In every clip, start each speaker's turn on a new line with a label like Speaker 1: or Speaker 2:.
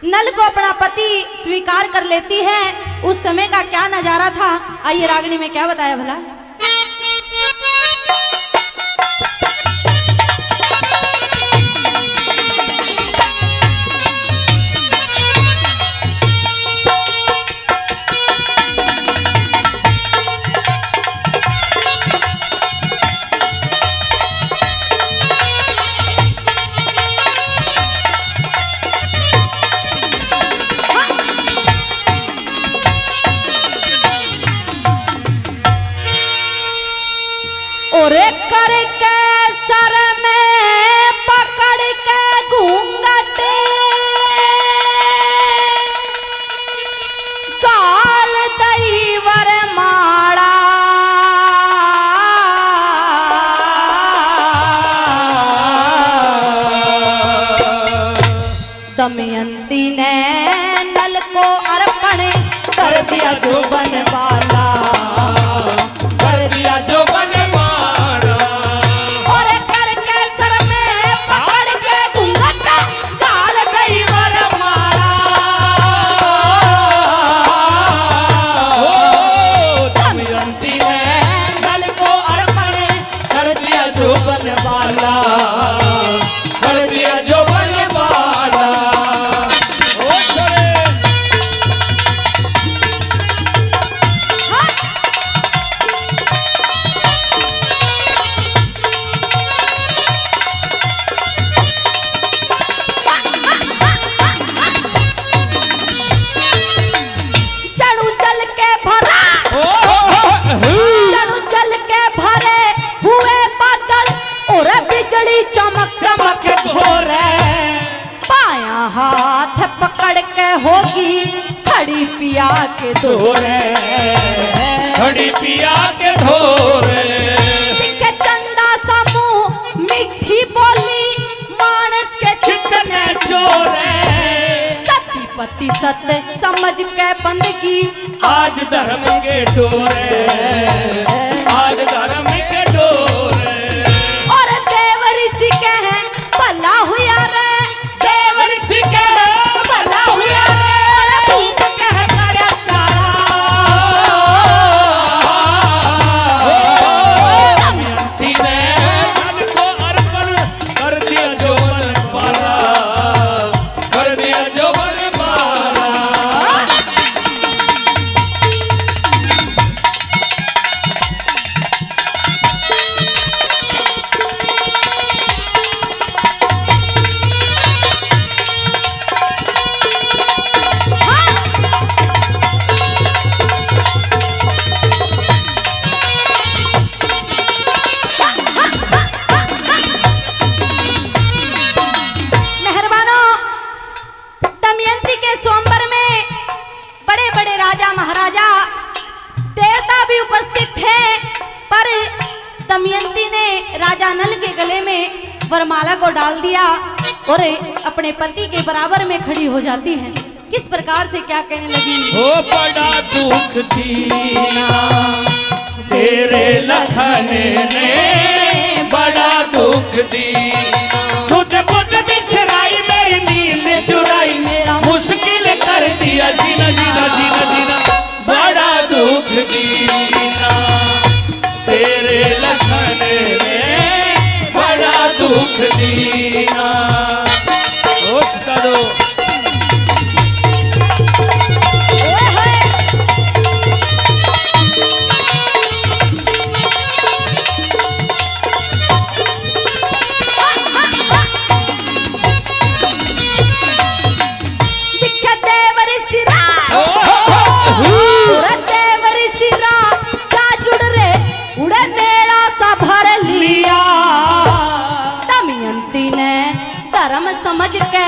Speaker 1: नल को अपना पति स्वीकार कर लेती है। उस समय का क्या नजारा था, आइए रागिनी में क्या बताया भला। ओरे करके सर में पकड़ के घूंघट काल दईवर माड़ा दमयंती ने नल को अर्पण कर दिया जो बनवाला, कर दिया जो चमक चमक घोरे पाया हाथ पकड़ के होगी खड़ी पिया के धोरे,
Speaker 2: खड़ी पिया के धोरे
Speaker 1: के चंदा समूह मीठी बोली मानस के चितने चोरे सती पति सत्य समझ के बंदगी
Speaker 2: आज धर्म के डोरे, आज धर्म के डोरे
Speaker 1: भला हुआ रे
Speaker 2: देव ऋषि के
Speaker 1: भला हुआ रे
Speaker 2: तू कह कर दमयंती ने नल को अर्पण कर दिया जो बनवाला, कर दिया जो बनवाला।
Speaker 1: महाराजा देवता भी उपस्थित थे, पर दमयंती ने राजा नल के गले में वरमाला को डाल दिया और अपने पति के बराबर में खड़ी हो जाती है। किस प्रकार से क्या कहने लगी,
Speaker 2: हो बड़ा दुख दीना तेरे लखन ने, बड़ा दुख दीना सुध बुध बिसराई मेरी नींद चुराई, मुश्किल कर दिया जीना जीना जीना जीना, बड़ा दुख दीना तेरे लखन ने, बड़ा दुख दीना। सोचता दो
Speaker 1: समझ के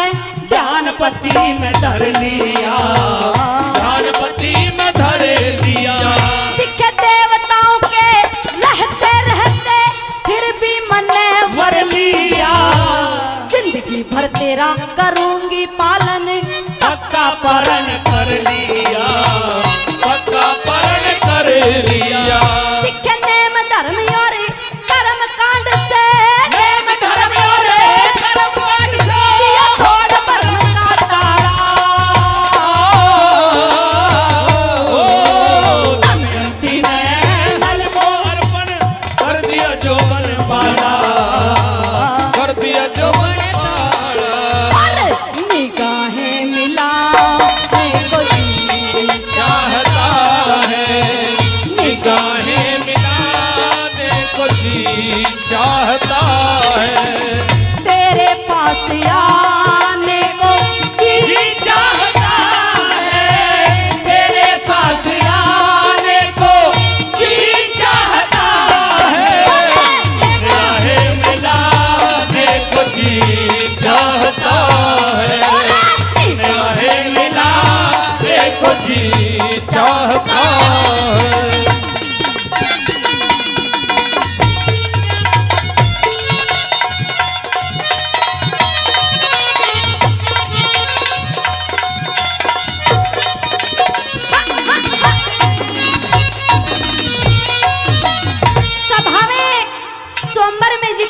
Speaker 2: ध्यानपति में धर लिया, ध्यानपति में धर लिया।
Speaker 1: दिखे देवताओं के रहते रहते फिर भी मने वर लिया, जिंदगी भर तेरा करूंगी पालन,
Speaker 2: पक्का परण कर लिया, पक्का परण कर लिया।
Speaker 1: दिखे नेम धर्म और कर्म कांड से,
Speaker 2: नेम धर्म और कर्म कांड से
Speaker 1: थोड़ा भरम का ताड़ा,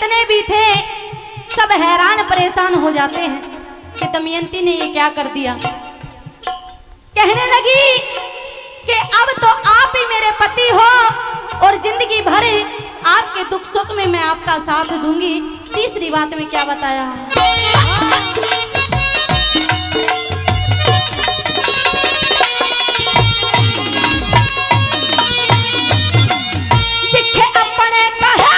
Speaker 1: जितने भी थे सब हैरान परेशान हो जाते हैं कि दमयंती ने ये क्या कर दिया। कहने लगी कि अब तो आप ही मेरे पति हो और जिंदगी भर आपके दुख सुख में मैं आपका साथ दूंगी। तीसरी बात में क्या बताया, दिखे अपने कहे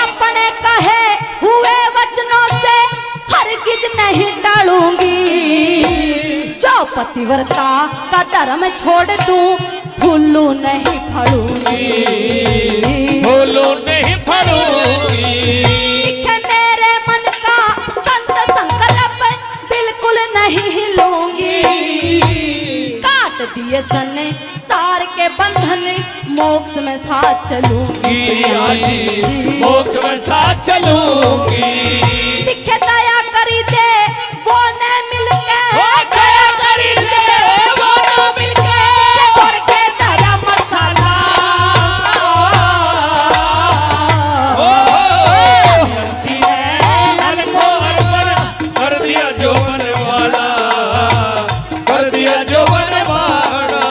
Speaker 1: अपने कहे हुए वचनों से हरगिज नहीं टालूंगी। जो पतिव्रता का धर्म छोड़ दूं फूलू नहीं फड़ूंगी,
Speaker 2: फूलू नहीं फड़ूंगी।
Speaker 1: दिखे मेरे मन का संत संकल्प बिल्कुल नहीं हिलूंगी। काट दिए सने सार के बंधन मोक्ष में साथ चलूंगी,
Speaker 2: मोक्ष में साथ चलूंगी।
Speaker 1: दिखे दया करी दे वो न मिलके,
Speaker 2: दया करी दे वो न मिलके, और के दया मसाला नल को अर्पण कर दिया जो बनवाला, कर दिया जो बनवाला।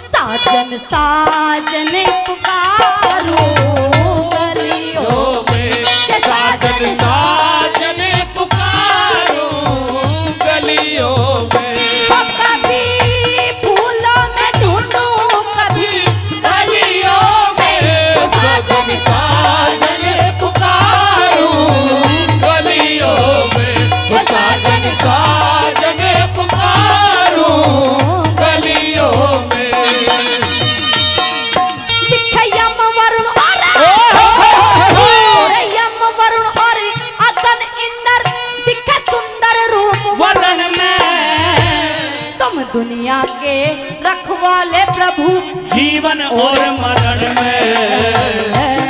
Speaker 1: साजन साजन पुकारो गलियों
Speaker 2: में साजन साजन पुकारो गलियों में,
Speaker 1: कभी फूलों में ढूंढूं कभी
Speaker 2: गलियों में साजन साजन पुकारो गलियों में, साजन साजन पुकारो गलियों में।
Speaker 1: दिखे यम वरुण और यम वरुण और अगन इंद्र दिखे सुंदर रूप
Speaker 2: वलन में
Speaker 1: तुम दुनिया के रखवाले प्रभु
Speaker 2: जीवन और मरण में,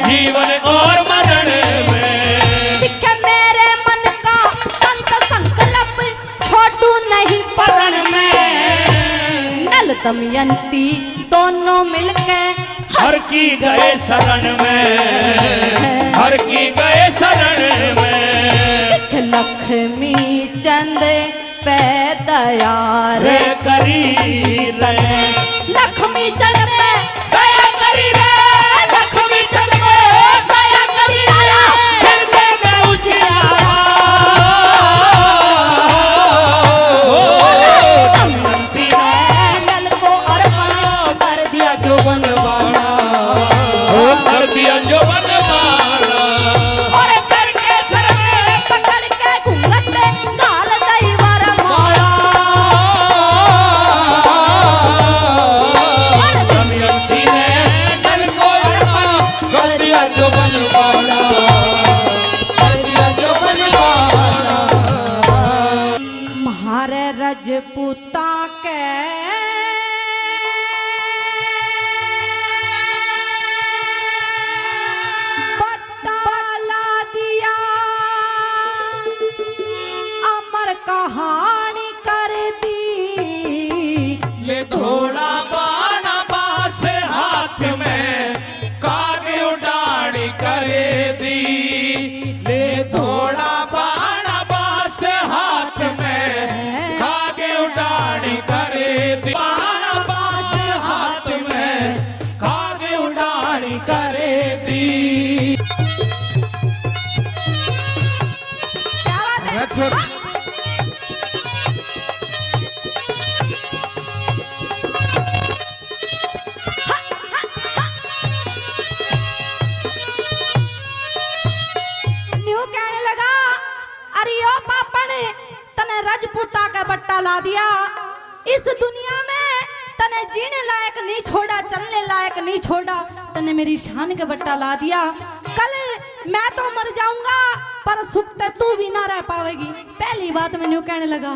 Speaker 2: जीवन और मरण में।
Speaker 1: दिखे मेरे मन का संत संकल्प छोटू नहीं
Speaker 2: परण में
Speaker 1: नल दमयंती दोनों मिलके
Speaker 2: हर की गए शरण में, हर की गए शरण में।
Speaker 1: लक्ष्मी चंद पे दया
Speaker 2: रे करी रे
Speaker 1: लक्ष्मी चंद पे
Speaker 2: दया करी रे, लक्ष्मी चंद पे दया करी रे, हृदय में उजियारा। दमयंती ने
Speaker 1: नल को अर्पण कर दिया
Speaker 2: जो बनवाला, कर दिया जो बनवाला। और करके सर में
Speaker 1: पकड़ के घूंघट डाल दई वरमाला।
Speaker 2: दमयंती ने नल को अर्पण कर दिया जो बनवाला, कर दिया जो बनवाला।
Speaker 1: म्हारे रजपूता के बटाला दिया अमर कहानी कर दी।
Speaker 2: ले थोड़ा बाना बास हाथ में कागे उड़ानी करे दी, ले थोड़ा बाना बास हाथ में कागे उड़ानी करे दी, बाना बास हाथ में कागे उड़ानी करे दी।
Speaker 1: क्या बात है? न्यू कहने लगा अरे ओ पापन तने रजपूता का बट्टा ला दिया। इस दुनिया में तने जीने लायक नहीं छोड़ा, चलने लायक नहीं छोड़ा, तने मेरी शान का बट्टा ला दिया। कल मैं तो मर जाऊंगा पर सुख ते तू भी ना रह पावेगी। पहली बात मैं न्यू कहने लगा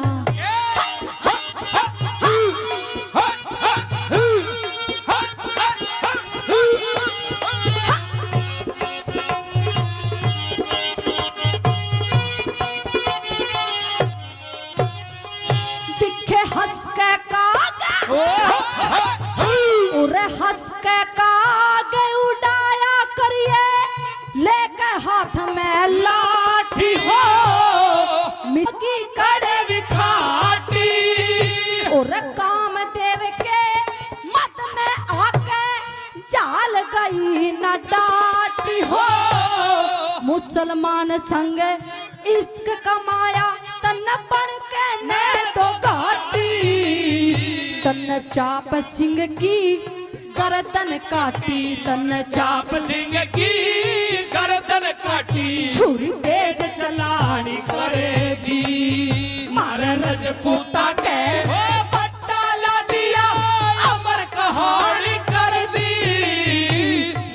Speaker 1: दिखे हंस के कागे उरे हंस के कागे उड़ाया करिए सही न डाटी हो, मुसलमान संग इश्क कमाया तन बन के ने तो घाटी, तन चाप सिंह की गर्दन काटी, तन
Speaker 2: चाप सिंह की गर्दन काटी,
Speaker 1: छुरी तेज चलानी
Speaker 2: करेगी मारे रजपूता के पट्टा ला दिया, अमर कहानी कर दी,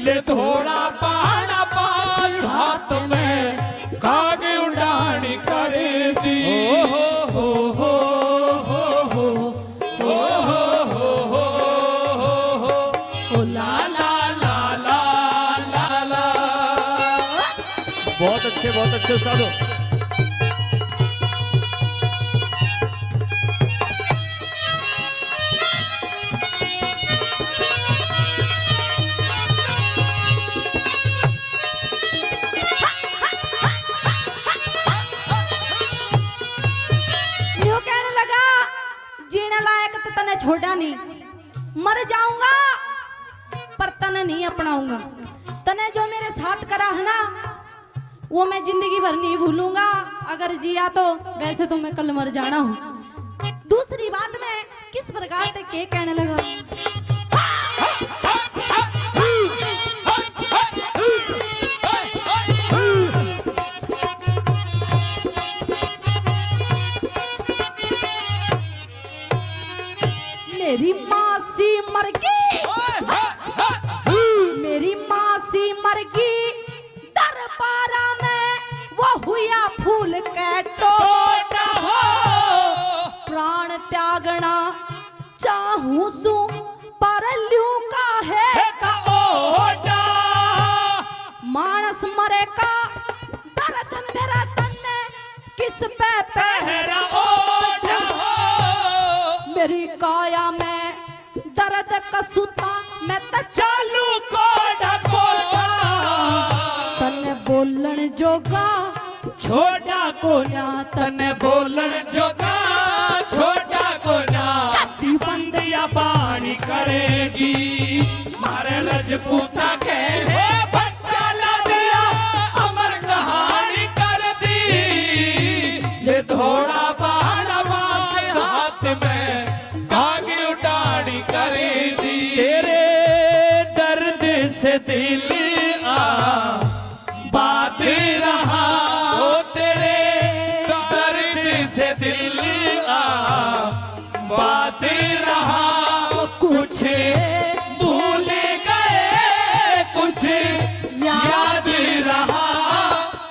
Speaker 2: ले थोड़ा पाना पास हाथ में काग उड़ानी कर दी। हो हो हो हो हो हो हो हो ला ला ला ला ला।
Speaker 3: बहुत अच्छे उस्ताद हो।
Speaker 1: यूं कहने लगा जीने लायक तो तने छोड़ा नहीं, मर जाऊंगा पर तने नहीं अपनाऊंगा, तने जो मेरे साथ करा है ना वो मैं जिंदगी भर नहीं भूलूंगा, अगर जिया तो वैसे तो मैं कल मर जाना हूँ। दूसरी बात में किस प्रकार से के कहने लगा, मेरी मासी मर गई, मेरी मासी मर गई, दरबारा में वो हुआ फूल के टोटा हो, प्राण त्यागना चाहूं सू पर लू का है
Speaker 2: का ओटा,
Speaker 1: मानस मरे का दर्द मेरा तन में किस पे
Speaker 2: पहरा ओटा हो,
Speaker 1: मेरी काया में दर्द कसूता मैं तो
Speaker 2: चालू कोड़ा कोड़ा,
Speaker 1: तने बोलन जोगा
Speaker 2: छोटा कोना तने बोलन जोगा, छोटा कोना
Speaker 1: कति
Speaker 2: बंदिया बाणी करेगी, मारे रजपूता के पट्टा ला दिया, अमर कहानी कर दी, ले थोड़ा बाड़ा वास हाथ में आगे उड़ानी कर दी, तेरे दर्द से दिल बात रहा, ओ तेरे दर्द से दिल बात रहा, कुछ भूल गए कुछ याद रहा,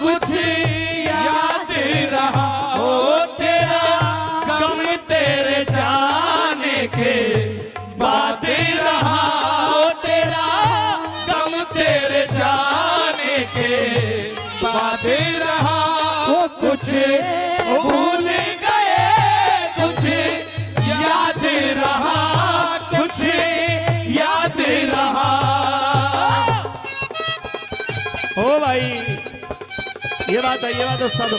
Speaker 2: कुछ याद रहा, ओ तेरा गम तेरे जाने के बाद रहा, ओ तेरा गम तेरे जाने के बाद रहा, वो कुछ भूल गए कुछ याद रहा, कुछ याद रहा।
Speaker 3: ओ भाई ये बात उस्ताद हो।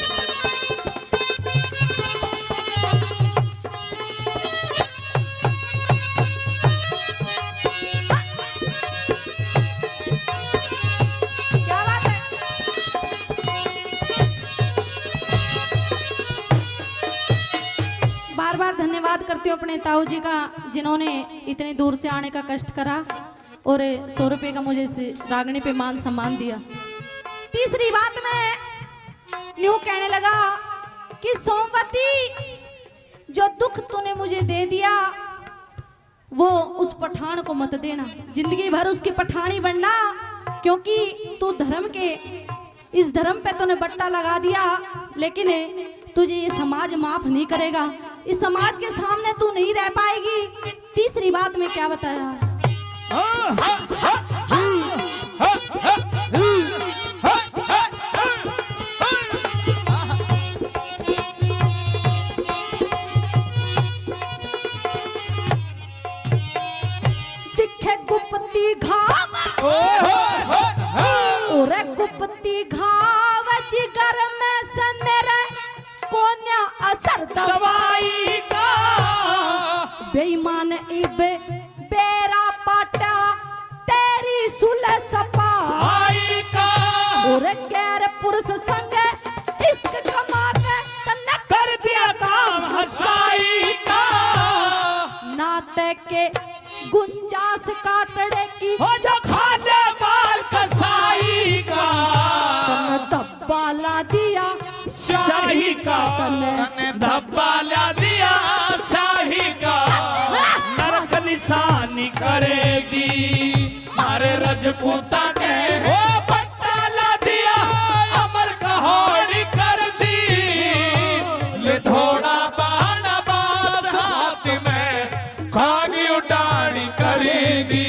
Speaker 1: क्या बात है, बार बार धन्यवाद करती हूँ अपने ताऊ जी का, जिन्होंने इतनी दूर से आने का कष्ट करा और 100 रुपये का मुझे इस रागनी पे मान सम्मान दिया। तीसरी बात में यूं कहने लगा कि सोमवती, जो दुख तूने मुझे दे दिया वो उस पठान को मत देना, जिंदगी भर उसकी पठानी बनना, क्योंकि तू धर्म के इस धर्म पे तूने बट्टा लगा दिया, लेकिन तुझे ये समाज माफ नहीं करेगा, इस समाज के सामने तू नहीं रह पाएगी। तीसरी बात में क्या बताया, दिखे गुप्ती घाव, और गुप्ती घाव जिगर में से मेरे कोन्या असर दवाई का, बेईमान इबे बेरा पाटा तेरी ने
Speaker 3: धब्बा ला दिया शाही का नरक निशानी करेगी मारे रजपूता के हो पट्टा ला दिया अमर कहोड़ी कर दी ले थोड़ा बहाना बास हाथ में खागी उड़ानी करेगी।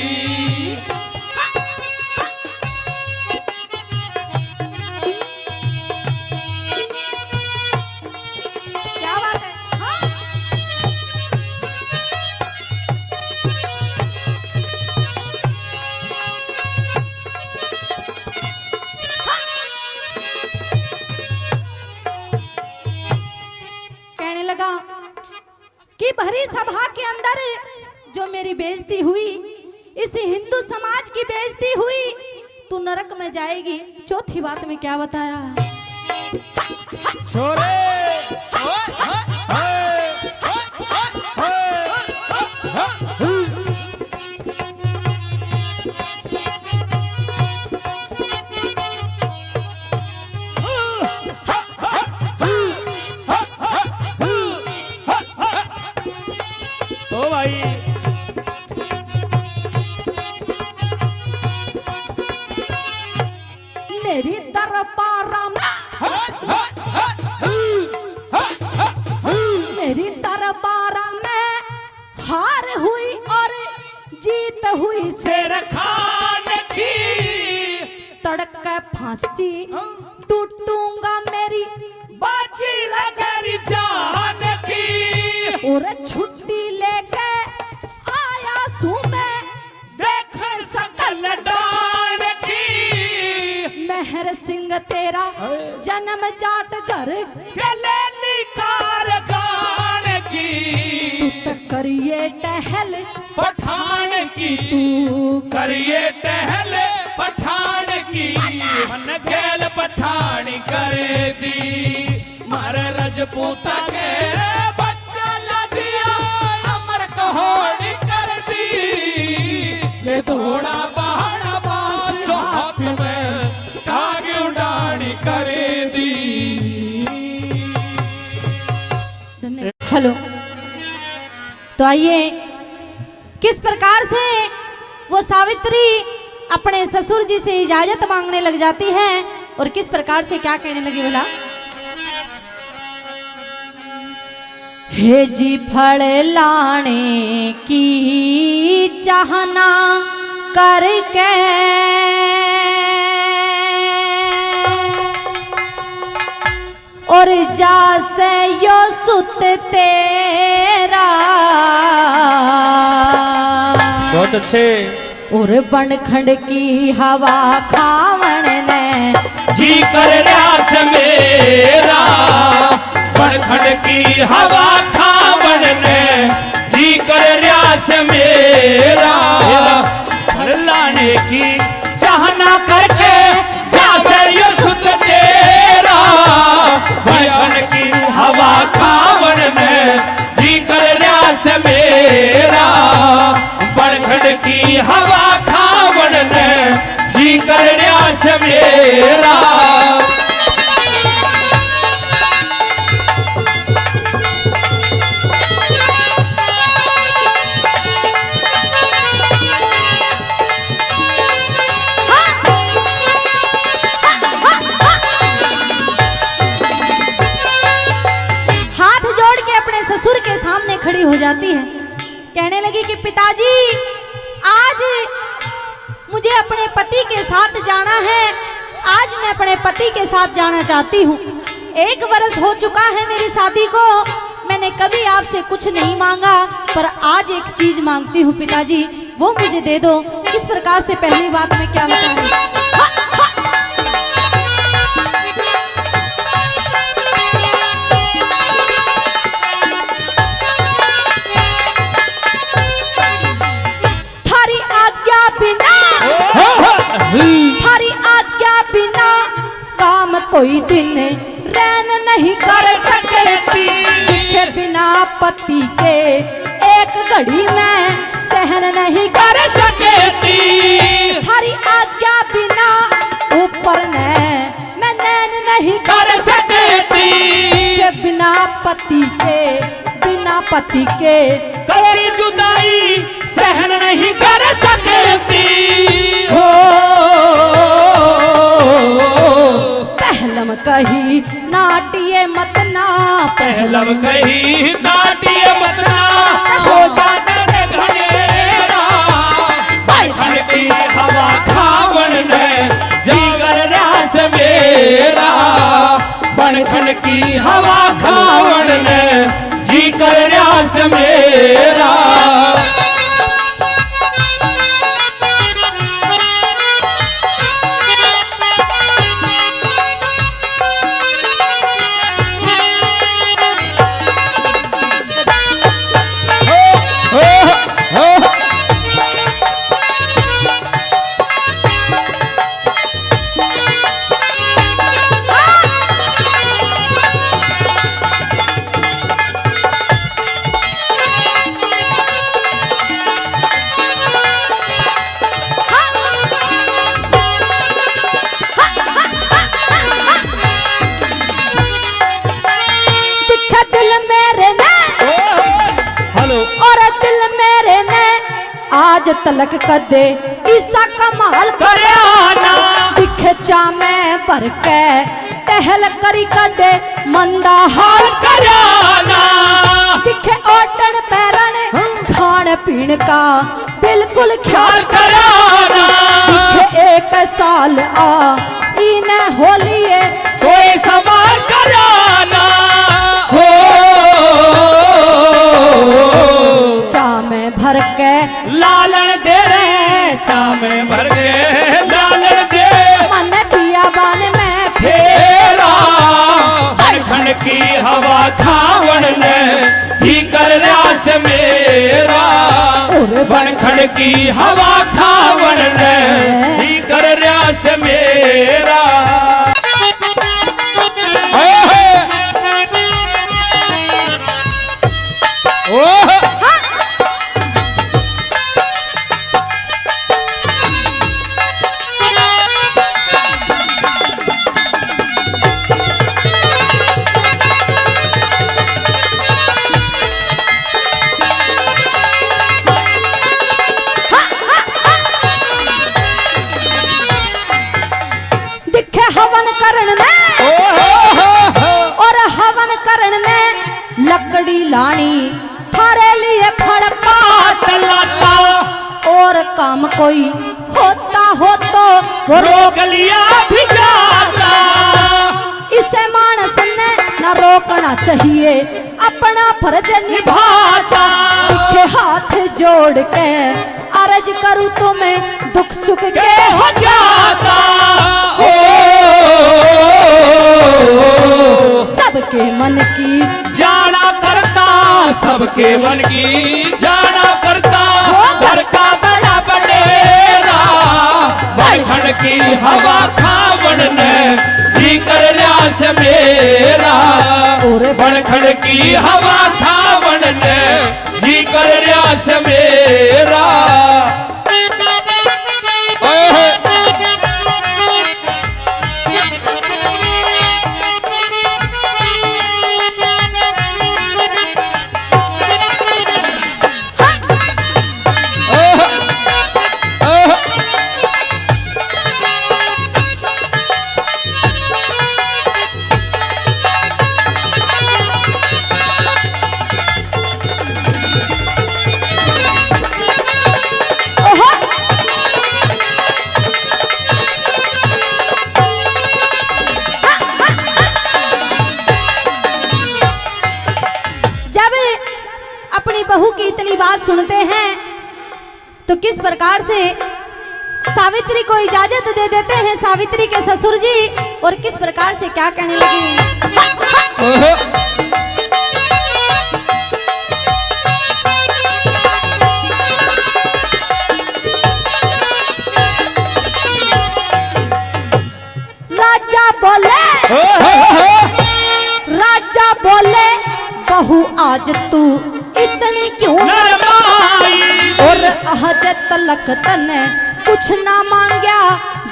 Speaker 1: क्या बात है? हाँ? कहने लगा कि भरी सभा के अंदर जो मेरी बेइज्जती हुई, इस हिंदू समाज की बेइज्जती हुई, तू नरक में जाएगी। चौथी बात में क्या बताया?
Speaker 3: छोरे ओ भाई
Speaker 1: मेरी दरबारा में मेरी दरबारा में हार हुई और जीत हुई
Speaker 3: शेर खान की
Speaker 1: तड़क के फांसी टूटूंगा मेरी
Speaker 3: बाजी लगरी जान की
Speaker 1: और छुट्टी लेके आया सू मैं
Speaker 3: देख सकल डान की
Speaker 1: मेहर सिंह तेरा जन्म जाट घर
Speaker 3: गलेली कारगान की
Speaker 1: तू करिए टहल
Speaker 3: पठान की
Speaker 1: तू
Speaker 3: करिए टहल पठान की मन खेल पठान करे दी मारे रजपूता के बच्चा ला दिया अमर कहोड़ी कर दी ये थोड़ा बहाना बास हाथ में आगे उड़ानी करे दी।
Speaker 1: हेलो, तो आइए किस प्रकार से वो सावित्री अपने ससुर जी से इजाजत मांगने लग जाती है और किस प्रकार से क्या कहने लगी बोला? हे जी फल लाने की चाहना करके और जा से यो सुत तेरा
Speaker 3: बहुत अच्छे
Speaker 1: और बनखंड की हवा खावण ने
Speaker 3: जी कर रास मेरा बनखंड की हवा खावण ने जी कर रास मेरा फल लाने की चाहना करके जैसे ये सुत तेरा बनखंड की हवा खावण में जी कर रास मेरा बनखंड की हवा खावण ने जी कर रास मेरा।
Speaker 1: हाथ जोड़ के अपने ससुर के सामने खड़ी हो जाती है। कहने लगी कि पिताजी, आज मुझे अपने पति के साथ जाना है, आज मैं अपने पति के साथ जाना चाहती हूँ। 1 वर्ष हो चुका है मेरी शादी को, मैंने कभी आपसे कुछ नहीं मांगा, पर आज एक चीज मांगती हूँ पिताजी, वो मुझे दे दो। इस प्रकार से पहली बात में क्या बताऊँ? थारी आज्ञा बिना काम कोई दिन रैन नहीं कर सकती, लिखे बिना पति के एक घड़ी में सहन नहीं कर सकती। थारी आज्ञा बिना ऊपर ने मैं नैन नहीं कर सकती, बिना पति के
Speaker 3: कभी जुदाई सहन नहीं कर सकती
Speaker 1: हो पहलम कही नाटिए मत ना
Speaker 3: पहलम कही नाटिए मत ना हो जाता रे घनेरा बैठन की हवा खावन ने जीगर रास मेरा बनखन की हवा खावन ने जीगर रास मेरा
Speaker 1: आज तलक कदे ईसा कमाल
Speaker 3: करयाना
Speaker 1: दिखे में भर के टहल करी कदे मंदा हाल
Speaker 3: करयाना
Speaker 1: दिखे ओटन पैरन खान पीन का बिल्कुल ख्याल
Speaker 3: करयाना
Speaker 1: दिखे एक साल आ इने होलिए
Speaker 3: कोई सवाल करयाना हो
Speaker 1: में भर के
Speaker 3: लालन दे रे चामे भर के लालन दे
Speaker 1: मन पिया बान में
Speaker 3: फेरा बनखन की हवा खावन ने जी कर रास मेरा बनखन की हवा खावन ने जी कर रास मेरा
Speaker 1: लकड़ी लानी थारे लिए फड़पात
Speaker 3: लाता
Speaker 1: और काम कोई होता हो तो वो
Speaker 3: रोक लिया भी जाता
Speaker 1: इसे मानस ने न रोकना चाहिए अपना फर्ज निभाता दिखे हाथ जोड़ के अर्ज करूं तुम्हें दुख सुख के
Speaker 3: हो जाता
Speaker 1: सबके मन की
Speaker 3: जाना करता सबके मन की जाना करता घर का बड़ा बडेरा बैठन की हवा खावन ने जी कर रास मेरा बनखन की हवा खावन ने जी कर रास मेरा
Speaker 1: बहू की इतनी बात सुनते हैं तो किस प्रकार से सावित्री को इजाजत दे देते हैं सावित्री के ससुर जी और किस प्रकार से क्या कहने लगे। राजा बोले बहू आज तू इतनी क्यों
Speaker 3: नरमाई
Speaker 1: और हजत तलक तने कुछ ना मांगया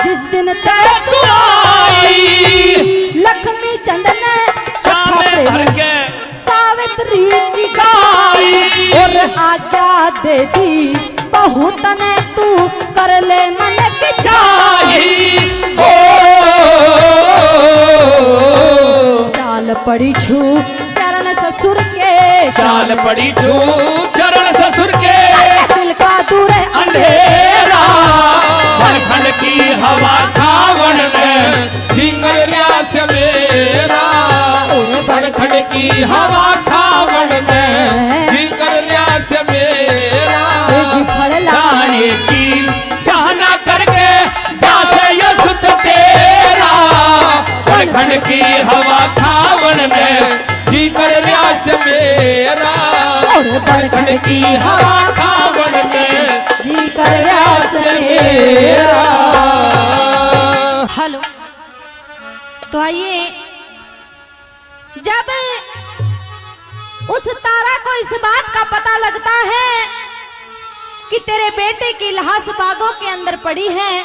Speaker 1: जिस दिन से
Speaker 3: तू आई
Speaker 1: लक्ष्मी चंद ने
Speaker 3: चामे भर के
Speaker 1: आज्ञा दे दी बहुत ने तू कर ले मन की
Speaker 3: चाही ओ
Speaker 1: चाल पड़ी छू चरण ससुर के
Speaker 3: चाल पड़ी छू चरण ससुर के
Speaker 1: दिल का दूर
Speaker 3: अंधेरा खंड की हवा
Speaker 2: खावन में झिंगर व्यास मेरा खड़ की हवा खावन में झिंगर व्यास मेरा
Speaker 3: जाने की चाहना करके जासे ये सुत तेरा खंड की हवा
Speaker 2: खावन में झिंगर व्यास मेरा खड़ की हवा खावन में
Speaker 1: जी कर व्यास
Speaker 2: मेरा।
Speaker 1: हेलो तो आइए जब उस तारा को इस बात का पता लगता है कि तेरे बेटे की लाश बागों के अंदर पड़ी है,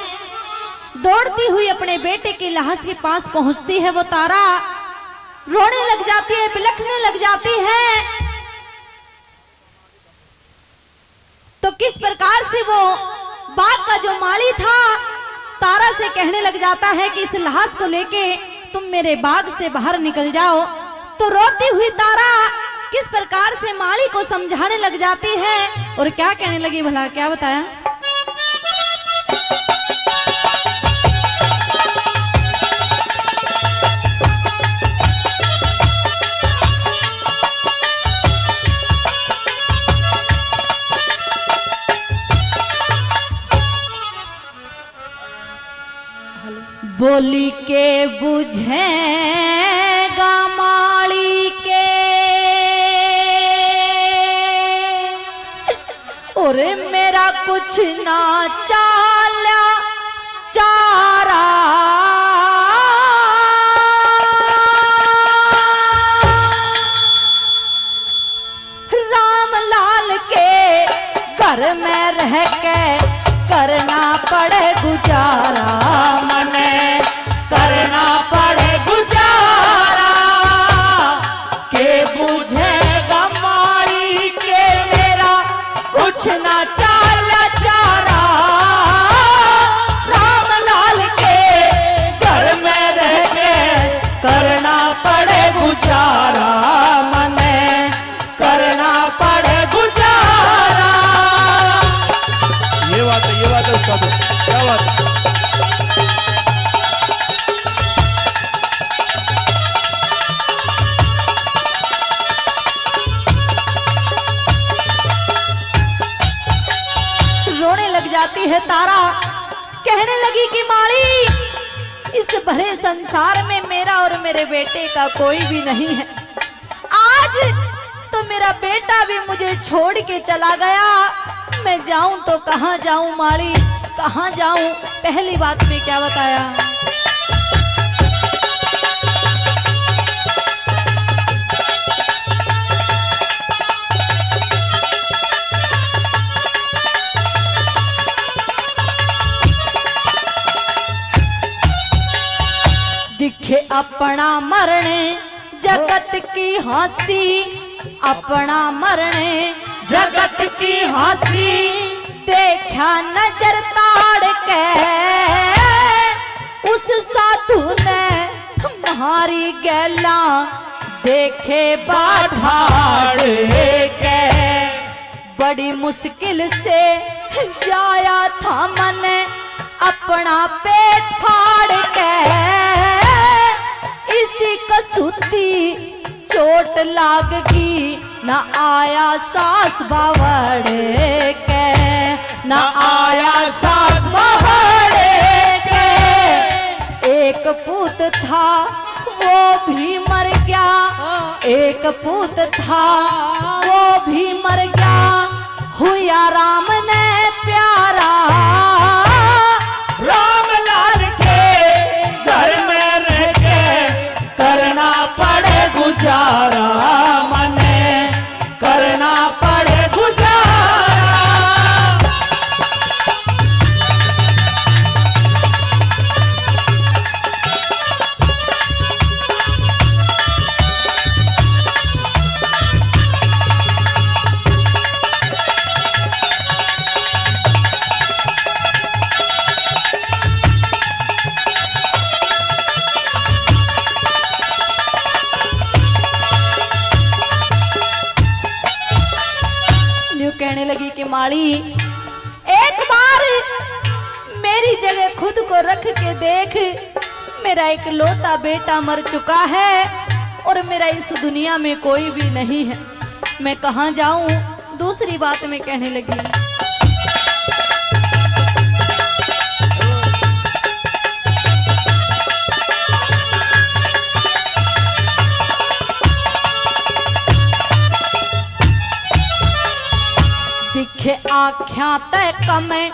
Speaker 1: दौड़ती हुई अपने बेटे की लाश के पास पहुंचती है। वो तारा रोने लग जाती है, बिलखने लग जाती है। तो किस प्रकार से वो बाग का जो माली था तारा से कहने लग जाता है कि इस लाश को लेके तुम मेरे बाग से बाहर निकल जाओ। तो रोती हुई तारा किस प्रकार से माली को समझाने लग जाती है और क्या कहने लगी भला, क्या बताया? बोली के बुझेगा माली के और मेरा कुछ ना चाला चारा राम लाल के घर में रह के करना पड़े गुजारा,
Speaker 3: मने करना पड़े गुजारा के बुझेगा माली के मेरा कुछ ना चाला चारा राम लाल के घर में रह के करना पड़े गुजारा, मने करना पड़े गुजारा। ये बात है उसका तो क्या बात है?
Speaker 1: रोने लग जाती है तारा, कहने लगी कि माली इस भरे संसार में मेरा और मेरे बेटे का कोई भी नहीं है। आज तो मेरा बेटा भी मुझे छोड़ के चला गया, मैं जाऊं तो कहां जाऊं माली, कहां जाऊं? पहली बात में क्या बताया? दिखे अपना मरने जगत की हंसी, अपना मरने
Speaker 3: जगत की हंसी
Speaker 1: देखा नजर ताड़ के उस साधु ने तुम्हारी गैला देखे बाठाड़ के। बड़ी मुश्किल से जाया था मन अपना पेट फाड़ के, इसी कसूती चोट लागगी न आया सास बावड़े के, न आया सास बावड़े के। एक पूत था वो भी मर गया, एक पूत था वो भी मर गया, हुआ राम ने प्यारा
Speaker 3: राम लाल के घर में रह के करना पड़े गुजारा, मने करना पड़े गुजारा।
Speaker 1: माली एक बार मेरी जगह खुद को रख के देख, मेरा एक लौता बेटा मर चुका है और मेरा इस दुनिया में कोई भी नहीं है, मैं कहाँ जाऊं। दूसरी बात मैं कहने लगी, दिखे आख्या तय कमे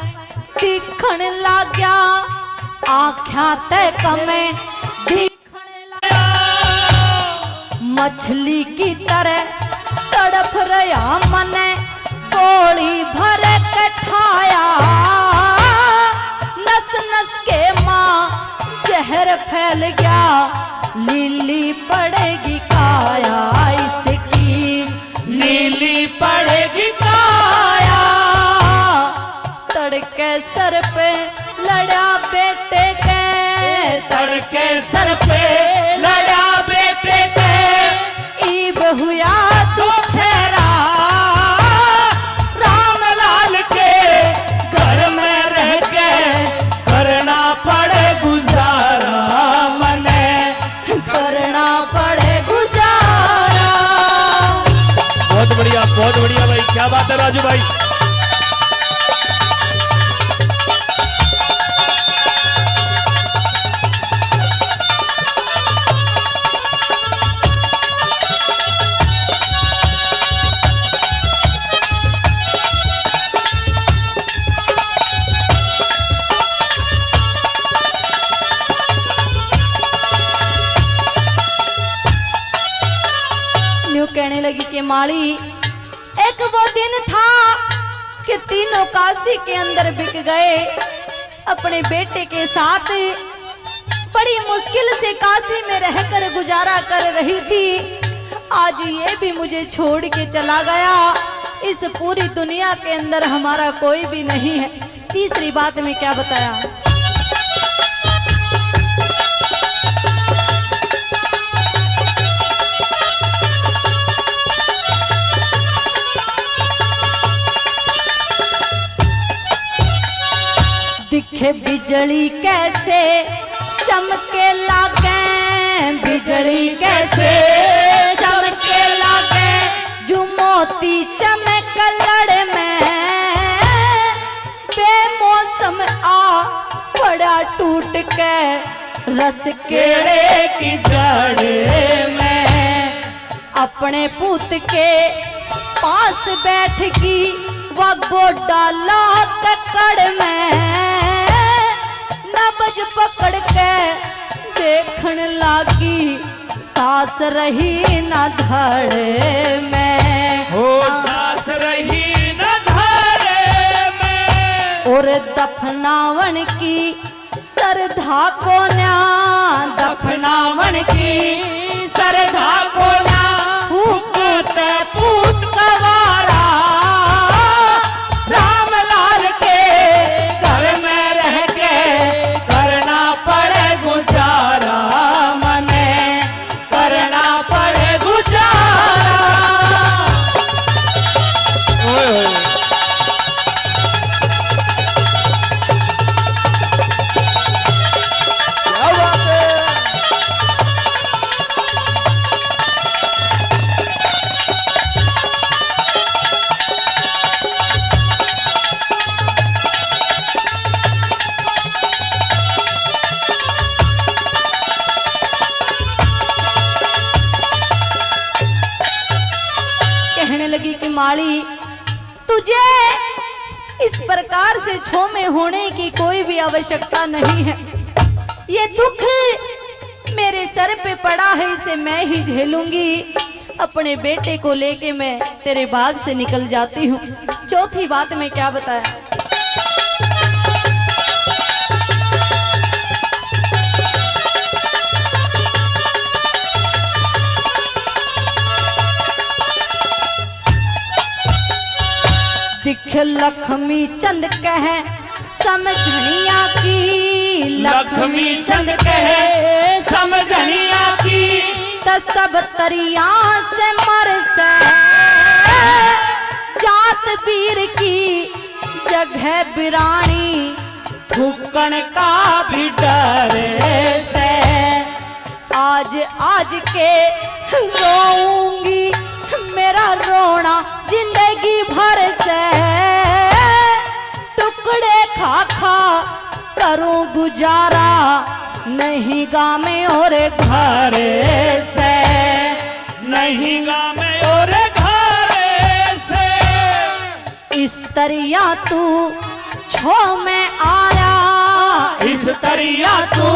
Speaker 1: दिखण लाग्या, आख्या तय कमे दिखण लाग्या, मछली की तरह तड़फ रहा मने गोली भर के ठाया, नस नस के माँ जहर फैल गया, लीली पड़ेगी काया इसकी,
Speaker 3: नीली पड़ेगी काया,
Speaker 1: तड़के सर पे लड़ा बेटे के,
Speaker 3: तड़के सर पे लड़ा बेटे के,
Speaker 1: ईब हुआ तू फेरा,
Speaker 3: राम लाल के घर में रह के करना पड़े गुजारा, मने
Speaker 1: करना पड़े गुजारा।
Speaker 3: बहुत बढ़िया भाई, क्या बात है राजू भाई।
Speaker 1: न्यू कहने लगी कि माली एक वो दिन था कि तीनों काशी के अंदर बिक गए, अपने बेटे के साथ बड़ी मुश्किल से काशी में रहकर गुजारा कर रही थी, आज ये भी मुझे छोड़ के चला गया, इस पूरी दुनिया के अंदर हमारा कोई भी नहीं है। तीसरी बात में क्या बताया, दिखे बिजली कैसे चमके लागे, बिजली कैसे चमके लागे, जो मोती चमक लड़ में बेमौसम आ पड़ा टूट के, रस केड़े की जड़ में, अपने पूत के पास बैठ गई वह गोडा ला ककड़ में, नब्ज पकड़ के देखण लागी, सास रही न धड़े में,
Speaker 3: हो सास रही न धड़े में,
Speaker 1: और दफनावन की सरधा को न्या,
Speaker 3: दफनावन की सरधा को ना, फूकते पूत कवारा, राम लाल के घर में रह के करना पड़े गुजारा, मने करना पड़े गुजारा। ओए ओए क्या बात है।
Speaker 1: कहने लगी कि माली तुझे इस प्रकार से छोमे होने की कोई भी आवश्यकता नहीं है, ये दुख मेरे सर पे पड़ा है, इसे मैं ही झेलूंगी, अपने बेटे को लेके मैं तेरे बाग से निकल जाती हूँ। चौथी बात में क्या बताया, दिख लक्ष्मी चंद कह समझनिया की,
Speaker 3: लक्ष्मी चंद कहे समझनिया की,
Speaker 1: त सब तरिया से मर से जात वीर की जगह बिरानी,
Speaker 3: थूकण का भी डरे से।
Speaker 1: आज आज के रोऊंगी मेरा रोना जिंदगी भर से, टुकड़े खा खा करूं गुजारा, नहीं गामे और
Speaker 3: घरे से, नहीं गामे और घरे से।
Speaker 1: इस तरिया तू छो में आया,
Speaker 3: इस तरिया तू